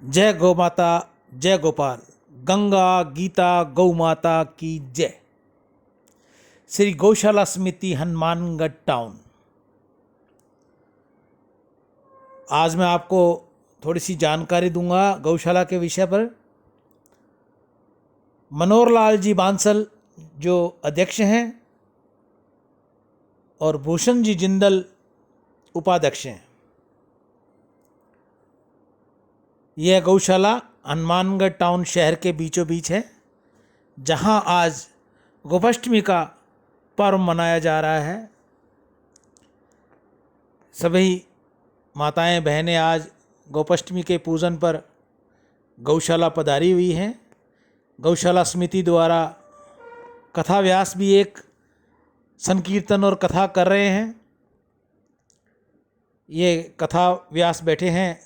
जय गौ माता, जय गोपाल। गंगा गीता गौ माता की जय। श्री गौशाला समिति हनुमानगढ़ टाउन। आज मैं आपको थोड़ी सी जानकारी दूंगा गौशाला के विषय पर। मनोहर लाल जी बांसल जो अध्यक्ष हैं और भूषण जी जिंदल उपाध्यक्ष हैं। यह गौशाला हनुमानगढ़ टाउन शहर के बीचों बीच है, जहां आज गोपाष्टमी का पर्व मनाया जा रहा है। सभी माताएं बहनें आज गोपाष्टमी के पूजन पर गौशाला पधारी हुई हैं। गौशाला समिति द्वारा कथा व्यास भी एक संकीर्तन और कथा कर रहे हैं। ये कथा व्यास बैठे हैं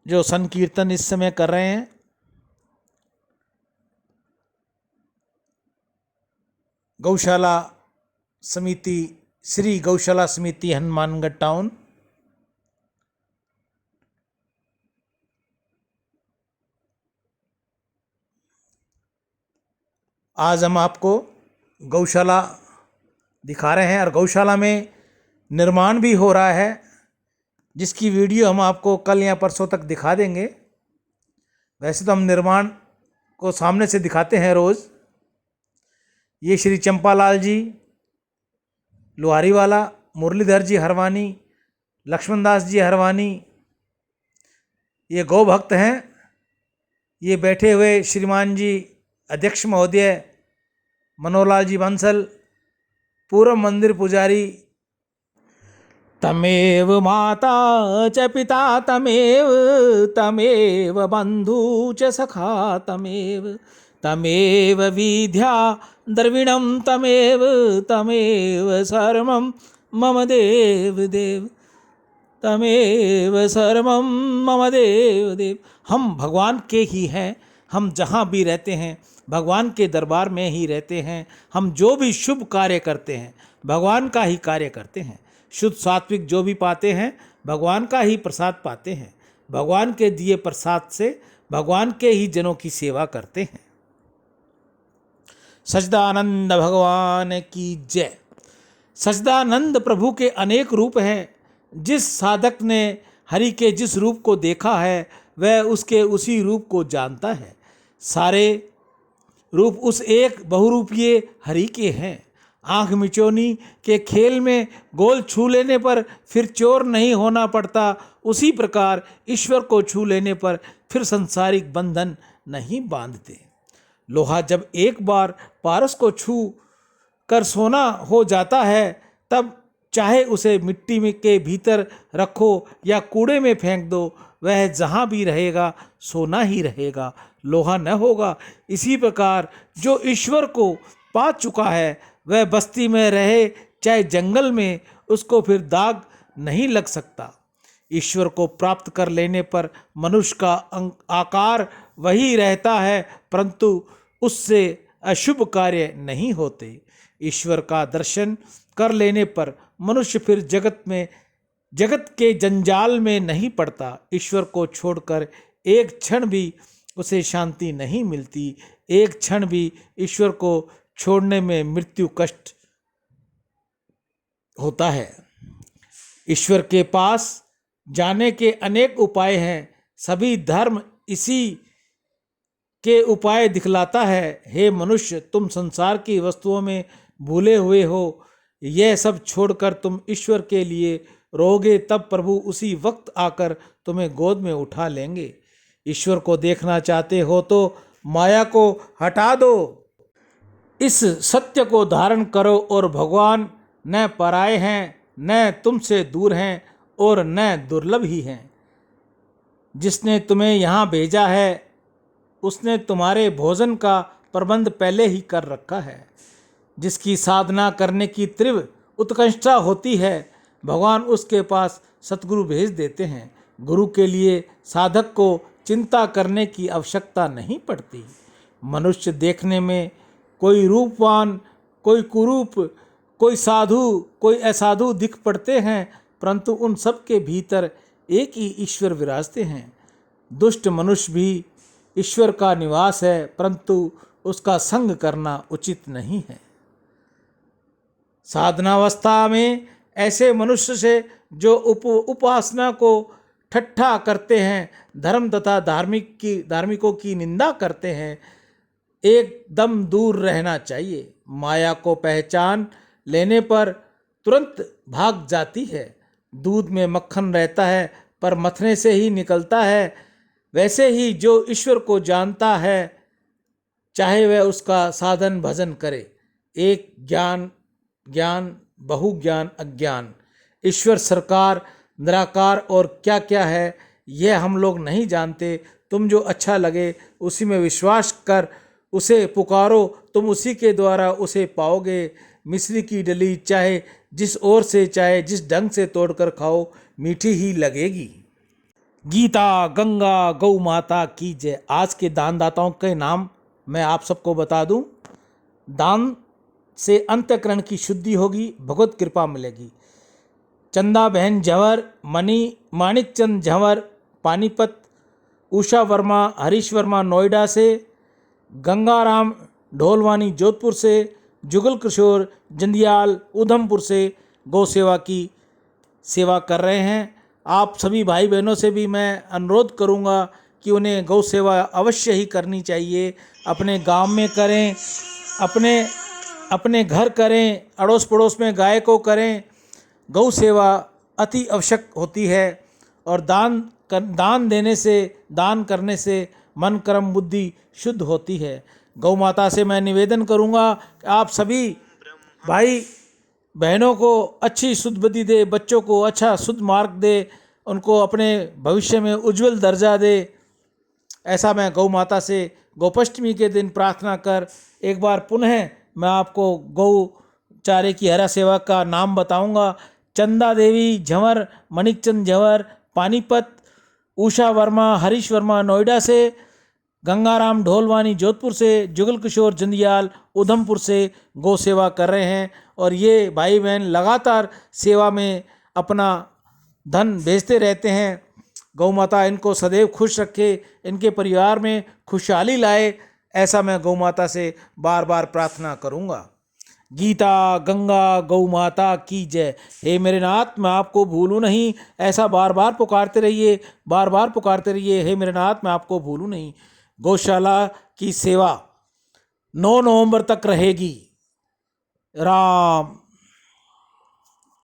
जो संकीर्तन इस समय कर रहे हैं। गौशाला समिति, श्री गौशाला समिति हनुमानगढ़ टाउन। आज हम आपको गौशाला दिखा रहे हैं और गौशाला में निर्माण भी हो रहा है, जिसकी वीडियो हम आपको कल या परसों तक दिखा देंगे। वैसे तो हम निर्माण को सामने से दिखाते हैं रोज़। ये श्री चंपालाल जी लोहारी वाला, मुरलीधर जी हरवानी, लक्ष्मण दास जी हरवानी ये गौ भक्त हैं। ये बैठे हुए श्रीमान जी अध्यक्ष महोदय मनोहर लाल जी बांसल, पूर्व मंदिर पुजारी। तमेव माता च पिता तमेव, तमेव बंधु च सखा तमेव, तमेव विद्या द्रविणं तमेव, तमेव सर्वं मम देव देव, तमेव सर्वं मम देव देव। हम भगवान के ही हैं। हम जहाँ भी रहते हैं भगवान के दरबार में ही रहते हैं। हम जो भी शुभ कार्य करते हैं भगवान का ही कार्य करते हैं। शुद्ध सात्विक जो भी पाते हैं भगवान का ही प्रसाद पाते हैं। भगवान के दिए प्रसाद से भगवान के ही जनों की सेवा करते हैं। सच्चिदानंद भगवान की जय। सच्चिदानंद प्रभु के अनेक रूप हैं। जिस साधक ने हरि के जिस रूप को देखा है वह उसके उसी रूप को जानता है। सारे रूप उस एक बहुरूपीय हरि के हैं। आँख मिचौनी के खेल में गोल छू लेने पर फिर चोर नहीं होना पड़ता, उसी प्रकार ईश्वर को छू लेने पर फिर संसारिक बंधन नहीं बांधते। लोहा जब एक बार पारस को छू कर सोना हो जाता है, तब चाहे उसे मिट्टी में के भीतर रखो या कूड़े में फेंक दो, वह जहाँ भी रहेगा सोना ही रहेगा, लोहा न होगा। इसी प्रकार जो ईश्वर को पा चुका है वह बस्ती में रहे चाहे जंगल में, उसको फिर दाग नहीं लग सकता। ईश्वर को प्राप्त कर लेने पर मनुष्य का आकार वही रहता है, परंतु उससे अशुभ कार्य नहीं होते। ईश्वर का दर्शन कर लेने पर मनुष्य फिर जगत के जंजाल में नहीं पड़ता। ईश्वर को छोड़कर एक क्षण भी उसे शांति नहीं मिलती। एक क्षण भी ईश्वर को छोड़ने में मृत्यु कष्ट होता है। ईश्वर के पास जाने के अनेक उपाय हैं। सभी धर्म इसी के उपाय दिखलाता है। हे मनुष्य, तुम संसार की वस्तुओं में भूले हुए हो। यह सब छोड़कर तुम ईश्वर के लिए रोगे, तब प्रभु उसी वक्त आकर तुम्हें गोद में उठा लेंगे। ईश्वर को देखना चाहते हो तो माया को हटा दो। इस सत्य को धारण करो और भगवान न पराये हैं, न तुमसे दूर हैं और न दुर्लभ ही हैं। जिसने तुम्हें यहाँ भेजा है उसने तुम्हारे भोजन का प्रबंध पहले ही कर रखा है। जिसकी साधना करने की तीव्र उत्कंठा होती है, भगवान उसके पास सतगुरु भेज देते हैं। गुरु के लिए साधक को चिंता करने की आवश्यकता नहीं पड़ती। मनुष्य देखने में कोई रूपवान, कोई कुरूप, कोई साधु, कोई असाधु दिख पड़ते हैं, परंतु उन सब के भीतर एक ही ईश्वर विराजते हैं। दुष्ट मनुष्य भी ईश्वर का निवास है, परंतु उसका संग करना उचित नहीं है। साधनावस्था में ऐसे मनुष्य से जो उपासना को ठट्ठा करते हैं, धर्म तथा धार्मिकों की निंदा करते हैं, एकदम दूर रहना चाहिए। माया को पहचान लेने पर तुरंत भाग जाती है। दूध में मक्खन रहता है पर मथने से ही निकलता है, वैसे ही जो ईश्वर को जानता है, चाहे वह उसका साधन भजन करे, एक ज्ञान ज्ञान बहु ज्ञान अज्ञान, ईश्वर सरकार निराकार और क्या क्या है यह हम लोग नहीं जानते। तुम जो अच्छा लगे उसी में विश्वास कर उसे पुकारो, तुम उसी के द्वारा उसे पाओगे। मिश्री की डली चाहे जिस ओर से चाहे जिस ढंग से तोड़कर खाओ, मीठी ही लगेगी। गीता गंगा गौ माता की जय। आज के दानदाताओं के नाम मैं आप सबको बता दूं। दान से अंतःकरण की शुद्धि होगी, भगवत कृपा मिलेगी। चंदा बहन झंवर, माणिक चंद झंवर पानीपत, उषा वर्मा हरीश वर्मा नोएडा से, गंगाराम ढोलवानी जोधपुर से, जुगल किशोर जंदियाल उधमपुर से गौ सेवा की सेवा कर रहे हैं। आप सभी भाई बहनों से भी मैं अनुरोध करूंगा कि उन्हें गौ सेवा अवश्य ही करनी चाहिए। अपने गांव में करें, अपने घर करें, अड़ोस पड़ोस में गाय को करें। गौ सेवा अति आवश्यक होती है और दान देने से, दान करने से मन कर्म बुद्धि शुद्ध होती है। गौ माता से मैं निवेदन करूंगा कि आप सभी भाई बहनों को अच्छी शुद्ध बुद्धि दे, बच्चों को अच्छा शुद्ध मार्ग दे, उनको अपने भविष्य में उज्जवल दर्जा दे। ऐसा मैं गौ माता से गोपाष्टमी के दिन प्रार्थना कर एक बार पुनः मैं आपको गौ चारे की हरा सेवा का नाम बताऊंगा। चंदा देवी झंवर, मणिकचंद झंवर पानीपत, उषा वर्मा हरीश वर्मा नोएडा से, गंगाराम ढोलवानी जोधपुर से, जुगल किशोर जंदियाल उधमपुर से गौ सेवा कर रहे हैं। और ये भाई बहन लगातार सेवा में अपना धन भेजते रहते हैं। गौ माता इनको सदैव खुश रखे, इनके परिवार में खुशहाली लाए, ऐसा मैं गौ माता से बार बार प्रार्थना करूँगा। गीता गंगा गौ माता की जय। हे मेरे नाथ, मैं आपको भूलूं नहीं, ऐसा बार बार पुकारते रहिए, बार बार पुकारते रहिए। हे मेरे नाथ, मैं आपको भूलूं नहीं। गौशाला की सेवा 9 नवंबर तक रहेगी। राम